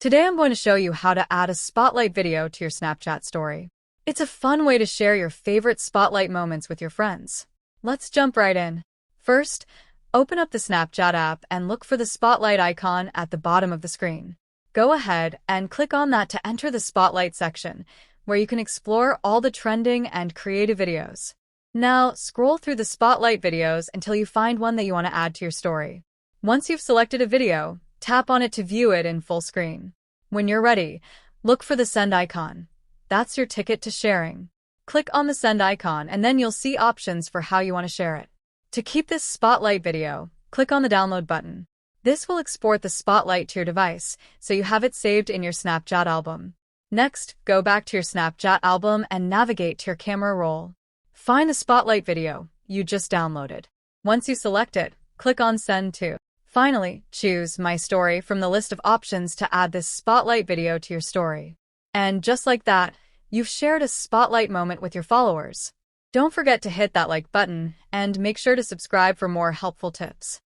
Today I'm going to show you how to add a spotlight video to your Snapchat story. It's a fun way to share your favorite spotlight moments with your friends. Let's jump right in. First, open up the Snapchat app and look for the spotlight icon at the bottom of the screen. Go ahead and click on that to enter the spotlight section, where you can explore all the trending and creative videos. Now, scroll through the spotlight videos until you find one that you want to add to your story. Once you've selected a video, tap on it to view it in full screen. When you're ready, look for the send icon. That's your ticket to sharing. Click on the send icon and then you'll see options for how you want to share it. To keep this spotlight video, click on the download button. This will export the spotlight to your device, so you have it saved in your Snapchat album. Next, go back to your Snapchat album and navigate to your camera roll. Find the spotlight video you just downloaded. Once you select it, click on Send To. Finally, choose My Story from the list of options to add this spotlight video to your story. And just like that, you've shared a spotlight moment with your followers. Don't forget to hit that like button and make sure to subscribe for more helpful tips.